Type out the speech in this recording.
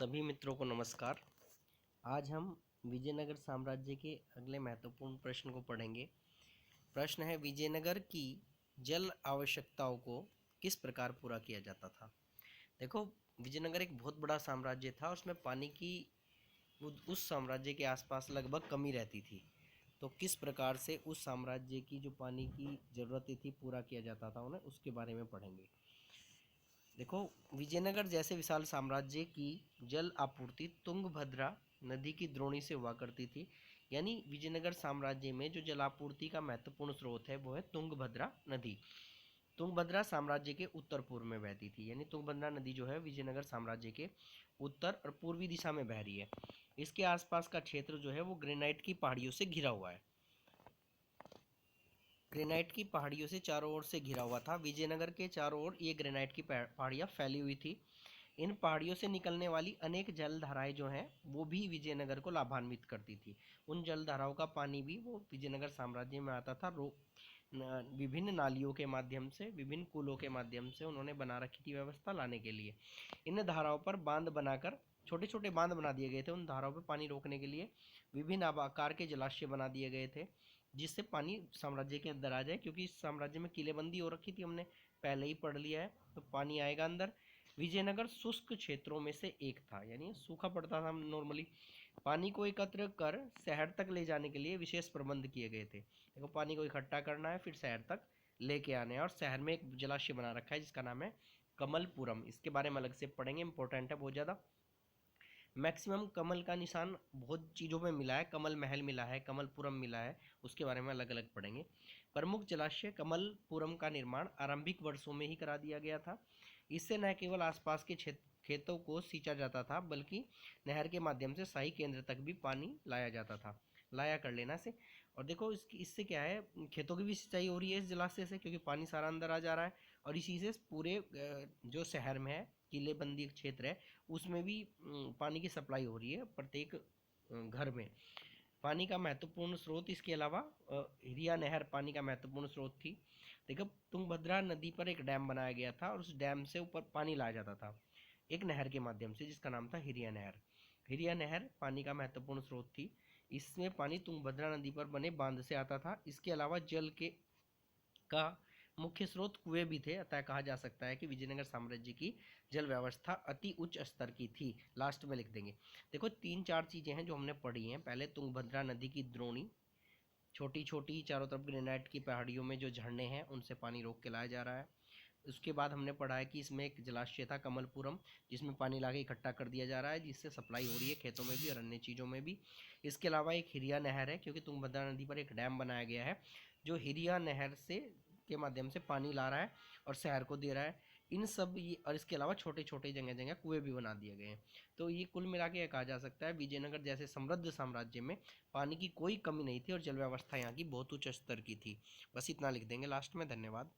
सभी मित्रों को नमस्कार। आज हम विजयनगर साम्राज्य के अगले महत्वपूर्ण प्रश्न को पढ़ेंगे। प्रश्न है, विजयनगर की जल आवश्यकताओं को किस प्रकार पूरा किया जाता था। देखो, विजयनगर एक बहुत बड़ा साम्राज्य था, उसमें पानी की उस साम्राज्य के आसपास लगभग कमी रहती थी। तो किस प्रकार से उस साम्राज्य की जो पानी की ज़रूरतें थी पूरा किया जाता था उन्हें, उसके बारे में पढ़ेंगे। देखो, विजयनगर जैसे विशाल साम्राज्य की जल आपूर्ति तुंगभद्रा नदी की द्रोणी से हुआ करती थी। यानी विजयनगर साम्राज्य में जो जल आपूर्ति का महत्वपूर्ण स्रोत है वो है तुंगभद्रा नदी। तुंगभद्रा साम्राज्य के उत्तर पूर्व में बहती थी, यानी तुंगभद्रा नदी जो है विजयनगर साम्राज्य के उत्तर और पूर्वी दिशा में बह रही है। इसके आसपास का क्षेत्र जो है वो ग्रेनाइट की पहाड़ियों से घिरा हुआ है। ग्रेनाइट की पहाड़ियों से चारों ओर से घिरा हुआ था। विजयनगर के चारों ओर ये ग्रेनाइट की पहाड़ियाँ फैली हुई थी। इन पहाड़ियों से निकलने वाली अनेक जलधाराएं जो हैं वो भी विजयनगर को लाभान्वित करती थी। उन जलधाराओं का पानी भी वो विजयनगर साम्राज्य में आता था। विभिन्न नालियों के माध्यम से, विभिन्न कुलों के माध्यम से उन्होंने बना रखी थी व्यवस्था लाने के लिए। इन धाराओं पर बांध बनाकर छोटे छोटे बांध बना दिए गए थे। उन धाराओं पर पानी रोकने के लिए विभिन्न आकार के जलाशय बना दिए गए थे, जिससे पानी साम्राज्य के अंदर आ जाए। क्योंकि इस साम्राज्य में किलेबंदी हो रखी थी, हमने पहले ही पढ़ लिया है, तो पानी आएगा अंदर। विजयनगर शुष्क क्षेत्रों में से एक था, यानी सूखा पड़ता था नॉर्मली। पानी को एकत्र कर शहर तक ले जाने के लिए विशेष प्रबंध किए गए थे। देखो, पानी को इकट्ठा करना है, फिर शहर तक लेके आने हैं। और शहर में एक जलाशय बना रखा है जिसका नाम है कमलपुरम। इसके बारे में अलग से पढ़ेंगे, इंपॉर्टेंट है बहुत ज़्यादा। मैक्सिमम कमल का निशान बहुत चीज़ों में मिला है, कमल महल मिला है, कमलपुरम मिला है, उसके बारे में अलग अलग पढ़ेंगे। प्रमुख जलाशय कमलपुरम का निर्माण आरंभिक वर्षों में ही करा दिया गया था। इससे न केवल आसपास के खेतों को सींचा जाता था, बल्कि नहर के माध्यम से शाही केंद्र तक भी पानी लाया जाता था। लाया कर लेना से। और देखो, इससे क्या है, खेतों की भी सिंचाई हो रही है इस जलाशय से, क्योंकि पानी सारा अंदर आ जा रहा है। और इसी से पूरे जो शहर में है, किलेबंदी क्षेत्र है, उसमें भी पानी की सप्लाई हो रही है प्रत्येक घर में। पानी का महत्वपूर्ण स्रोत, इसके अलावा हिरिया नहर पानी का महत्वपूर्ण स्रोत थी। देखो, तुंगभद्रा नदी पर एक डैम बनाया गया था और उस डैम से ऊपर पानी लाया जाता था एक नहर के माध्यम से, जिसका नाम था हिरिया नहर। हिरिया नहर पानी का महत्वपूर्ण स्रोत थी। इसमें पानी तुंगभद्रा नदी पर बने बांध से आता था। इसके अलावा जल के का मुख्य स्रोत कुएं भी थे। अतः कहा जा सकता है कि विजयनगर साम्राज्य की जल व्यवस्था अति उच्च स्तर की थी। लास्ट में लिख देंगे। देखो, तीन चार चीज़ें हैं जो हमने पढ़ी हैं। पहले तुंगभद्रा नदी की द्रोणी, छोटी छोटी चारों तरफ ग्रेनाइट की पहाड़ियों में जो झरने हैं उनसे पानी रोक के लाया जा रहा है। उसके बाद हमने पढ़ा है कि इसमें एक जलाशय था कमलपुरम, जिसमें पानी लाके इकट्ठा कर दिया जा रहा है, जिससे सप्लाई हो रही है खेतों में भी और अन्य चीज़ों में भी। इसके अलावा एक हिरिया नहर है, क्योंकि तुंगभद्रा नदी पर एक डैम बनाया गया है जो हिरिया नहर से के माध्यम से पानी ला रहा है और शहर को दे रहा है। इन सब ये, और इसके अलावा छोटे छोटे जगह जगह कुएं भी बना दिए गए हैं। तो ये कुल मिला के कहा जा सकता है विजयनगर जैसे समृद्ध साम्राज्य में पानी की कोई कमी नहीं थी और जल व्यवस्था यहाँ की बहुत उच्च स्तर की थी। बस इतना लिख देंगे लास्ट में। धन्यवाद।